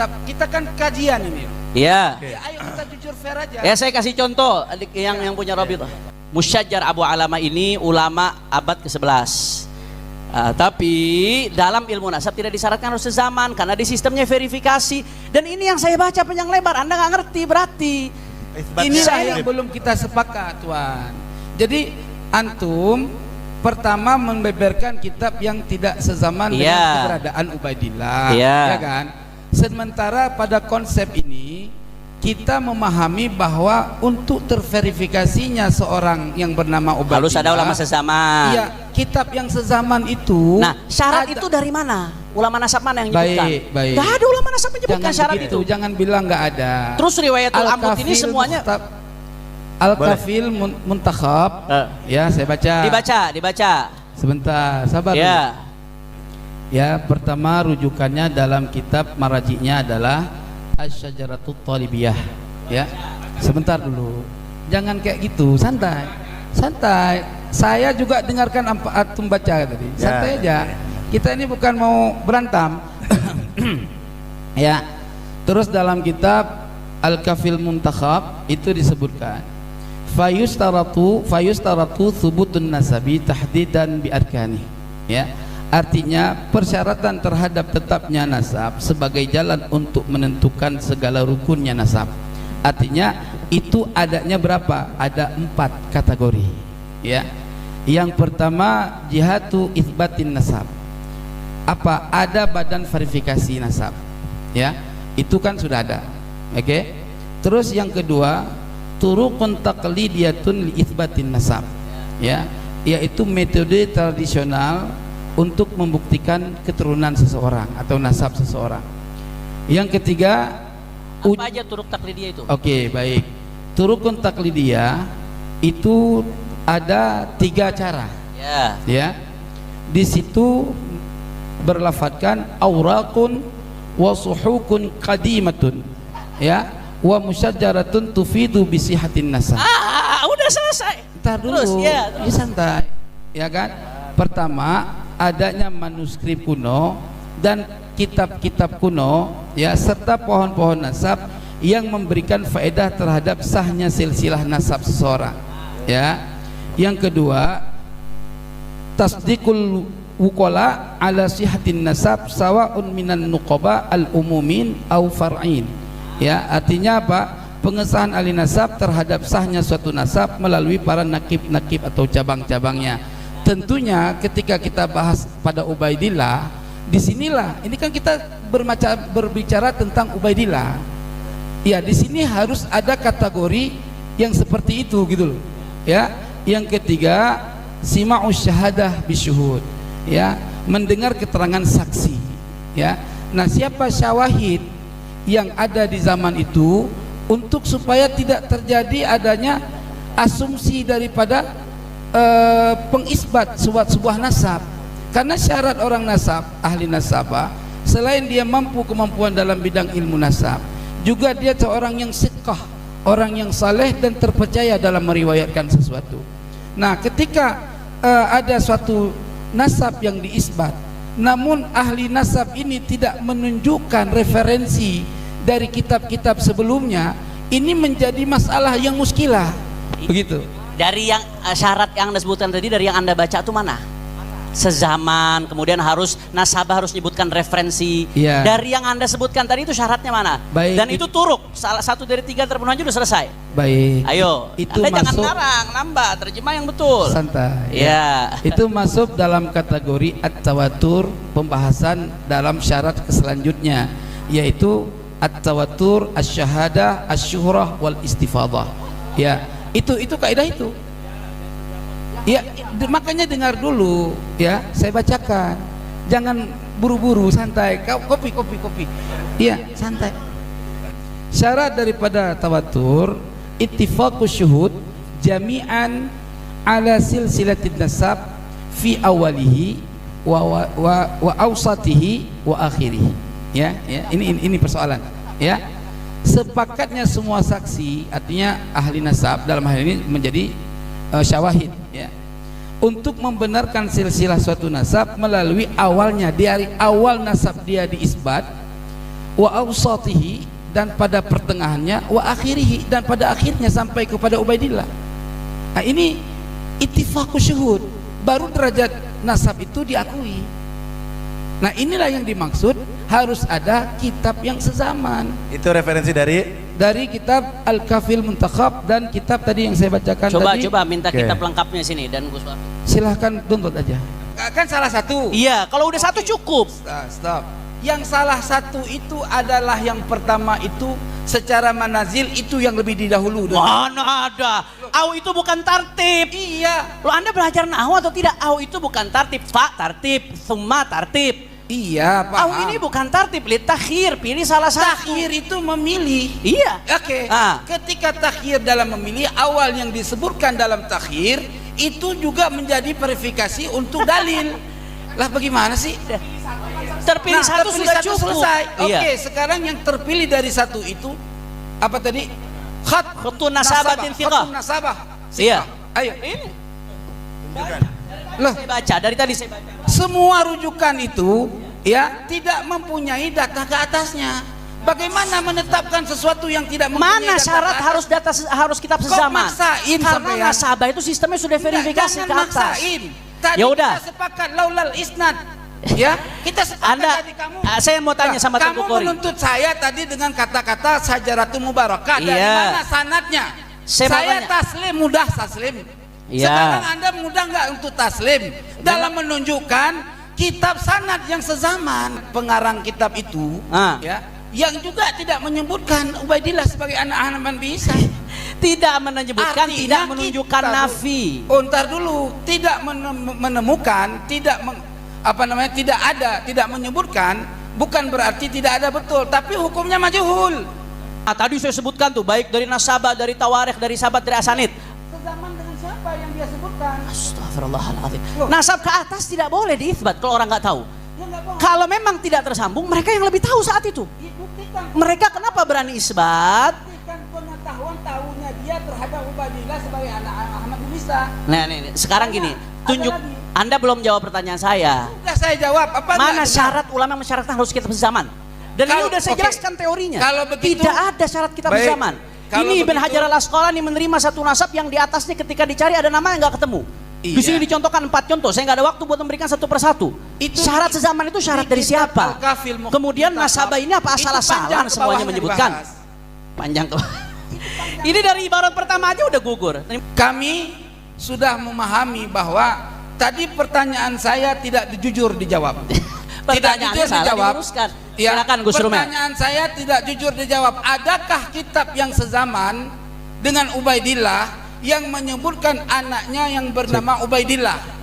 kitab, kita kan kajian ini. Iya. Ayo kita jujur fair aja. Ya saya kasih contoh yang punya Robit. Musyajjar Abu Alama ini ulama abad ke-11. Tapi dalam ilmu nasab tidak disyaratkan harus sezaman karena di sistemnya verifikasi. Dan ini yang saya baca panjang lebar, Anda nggak ngerti berarti. Inilah yang belum kita sepakat, Tuan. Jadi antum pertama membeberkan kitab yang tidak sezaman dengan keberadaan Ubaidillah, ya kan? Sementara pada konsep ini kita memahami bahwa untuk terverifikasinya seorang yang bernama Ubaidillah harus ada ulama sezaman. Iya, kitab yang sezaman itu. Nah, syarat itu dari mana? Ulama nasab mana yang menyebutkan? Baik. Gak ada ulama nasab menyebutkan syarat itu. Jangan bilang nggak ada. Terus riwayatul Amud ini semuanya Al-Kafil Muntakhab. Ya, saya baca. Dibaca. Sebentar, sabar. Ya. Ya, pertama rujukannya dalam kitab marajiknya adalah Asy-Syajaratut Thalibiyah. Ya. Sebentar dulu. Jangan kayak gitu, santai. Saya juga dengarkan antum baca tadi. Santai aja. Kita ini bukan mau berantem. Ya. Terus dalam kitab Al-Kafil Muntakhab itu disebutkan fayustaratu thubutun nasabi tahdidan bi arkani. Ya. Artinya persyaratan terhadap tetapnya nasab sebagai jalan untuk menentukan segala rukunnya nasab. Artinya itu adanya berapa? Ada 4 kategori. Ya. Yang pertama jihatu itsbatin nasab. Apa? Ada badan verifikasi nasab. Ya. Itu kan sudah ada. Oke. Terus yang kedua turuqun taqlidiyatun li itsbatin nasab. Ya. Yaitu metode tradisional untuk membuktikan keturunan seseorang atau nasab seseorang. Yang ketiga, apa aja turuk taklidiyah itu? Oke, baik. Turukun taklidiyah itu ada 3 cara. Ya. Di situ berlafadzkan auraqun wa suhukun qadimatun. Ya, wa musyajjaratun tufidu bi sihatin nasab. Udah selesai. Entar dulu. Terus, ya santai. Ya kan? Pertama, adanya manuskrip kuno dan kitab-kitab kuno, ya, serta pohon-pohon nasab yang memberikan faedah terhadap sahnya silsilah nasab seseorang. Ya. Yang kedua, tasdiqul wuqala ala sihatin nasab sawa'un minan nuqaba al-umumin au far'in. Ya, artinya apa? Pengesahan ahli nasab terhadap sahnya suatu nasab melalui para nakib-nakib atau cabang-cabangnya. Tentunya ketika kita bahas pada Ubaidillah, disinilah ini kan kita berbicara tentang Ubaidillah. Ya, di sini harus ada kategori yang seperti itu gitu loh. Ya, yang ketiga sima'us syahadah bisyuhud. Ya, mendengar keterangan saksi. Ya. Nah, siapa syawahid yang ada di zaman itu untuk supaya tidak terjadi adanya asumsi daripada pengisbat sebuah nasab. Karena syarat orang nasab, ahli nasabah, selain dia mampu kemampuan dalam bidang ilmu nasab, juga dia seorang yang siqah, orang yang saleh dan terpercaya dalam meriwayatkan sesuatu. Nah, ketika ada suatu nasab yang diisbat, namun ahli nasab ini tidak menunjukkan referensi dari kitab-kitab sebelumnya, ini menjadi masalah yang muskilah. Begitu. Dari yang syarat yang Anda sebutkan tadi, dari yang Anda baca itu mana? Sezaman, kemudian harus nasabah harus menyebutkan referensi. Ya. Dari yang Anda sebutkan tadi itu syaratnya mana? Baik, dan itu turuk, salah satu dari 3 terpenuhi aja udah selesai. Baik. Ayo, itu Anda masuk, jangan ngarang, nambah, terjemah yang betul. Santai. Ya. Itu masuk dalam kategori at-tawatur, pembahasan dalam syarat selanjutnya, yaitu at-tawatur, asy-syahadah, asy-syuhrah wal istifadah. Ya. Itu kaidah itu. Ya, makanya dengar dulu, ya, saya bacakan. Jangan buru-buru, santai. Kopi. Iya, santai. Syarat daripada tawatur, ittifaqus syuhud jami'an ala silsilatin nasab fi awalihi wa awsatihi wa akhirih. Ya, ini persoalan, ya. Sepakatnya semua saksi, artinya ahli nasab dalam hal ini menjadi syawahid, ya, untuk membenarkan silsilah suatu nasab melalui awalnya, dari awal nasab dia diisbat, wa awsatihi, dan pada pertengahannya, wa akhirihi, dan pada akhirnya sampai kepada Ubaidillah. Nah, ini ittifaqus syuhud, baru derajat nasab itu diakui. Nah, inilah yang dimaksud harus ada kitab yang sezaman. Itu referensi dari kitab Al-Kafil Muntakhab dan kitab tadi yang saya bacakan tadi. Coba minta Oke. kitab lengkapnya sini dan Gus Wahab. Silahkan download aja. Kan salah satu. Iya, kalau udah satu cukup. Stop. Yang salah satu itu adalah yang pertama itu secara manazil itu yang lebih didahulu. Mana ada? Au itu bukan tartib. Iya. Lo Anda belajar nahwu atau tidak? Au itu bukan tartib. Fa tartib, summa tartib. Iya, Au paham. ini bukan tartib, li takhir, pilih salah satu. Takhir itu memilih. Iya. Oke. Ah. Ketika takhir dalam memilih, awal yang disebutkan dalam takhir itu juga menjadi verifikasi untuk dalil. Lah bagaimana sih? Terpilih satu terpilih sudah satu cukup. selesai. Iya. Oke, sekarang yang terpilih dari satu itu apa tadi? Khatun nasabatin thiqah. Khatun nasabah. Iya. Ayo. Ini. Loh, Saya baca dari tadi saya baca. semua rujukan itu ya tidak mempunyai data ke atasnya. Bagaimana menetapkan sesuatu yang tidak mempunyai Mana data syarat ke atas? harus data harus kitab Kok sezaman? maksain Karena sampean? nasabah itu sistemnya sudah verifikasi Jangan ke atas. maksain. Tadi Ya udah. kita sepakat laulal isnad. Ya, kita sepakat Anda, tadi kamu. saya mau tanya sama Tengku kamu Kori. menuntut saya tadi dengan kata-kata Sajaratu Mubarakah. Dari Iya. mana sanadnya? Saya mau Saya tanya. taslim, mudah taslim. Iya. Sekarang Anda mudah nggak untuk taslim dalam menunjukkan kitab sanad yang sezaman pengarang kitab itu, Ah. ya, yang juga tidak menyebutkan Ubaidillah sebagai anak Nabi Isa. Tidak menyebutkan, Artinya tidak menunjukkan kita- nafi. Oh, ntar dulu, tidak menemukan, tidak ada, tidak menyebutkan, bukan berarti tidak ada betul, tapi hukumnya majhul. Nah, tadi saya sebutkan tuh baik dari nasabah, dari tawarikh, dari sahabat, dari asanid. Sezaman dengan siapa yang dia sebutkan? Astagfirullahaladzim. Loh. Nasab ke atas tidak boleh diisbat kalau orang nggak tahu. Ya nggak boleh. Kalau memang tidak tersambung, mereka yang lebih tahu saat itu. Buktikan, Mereka kenapa berani isbat? buktikan pengetahuan tahunya dia terhadap Ubaidillah sebagai anak Ahmad bin Isa. Nah, nih, sekarang gini, tunjuk. lagi. Anda belum jawab pertanyaan saya. Sudah saya jawab. Apa Mana enggak syarat ulama yang mensyaratkan harus kitab zaman? Dan ini Kalau- udah saya oke. jelaskan teorinya. Kalau begitu- tidak ada syarat kitab Baik. zaman. Kalau Ini Ibn begitu- Hajar al Asqalani menerima satu nasab yang di atasnya ketika dicari ada nama yang nggak ketemu. Di Iya. sini dicontohkan 4 contoh. Saya nggak ada waktu buat memberikan satu persatu. Itu Syarat sezaman itu syarat di dari kitab siapa? Al-Kafil Mukhtasar. Kemudian nasabah ini apa Itu asal-asalan panjang ke semuanya bawahnya menyebutkan. dibahas. Panjang tuh. Ini dari ibarat pertama aja udah gugur. Kami sudah memahami bahwa tadi pertanyaan saya tidak jujur dijawab. Pertanyaannya salah diluruskan. Silakan Gus Rumel. Pertanyaan saya tidak jujur dijawab. Adakah kitab yang sezaman dengan Ubaidillah yang menyebutkan anaknya yang bernama Ubaidillah?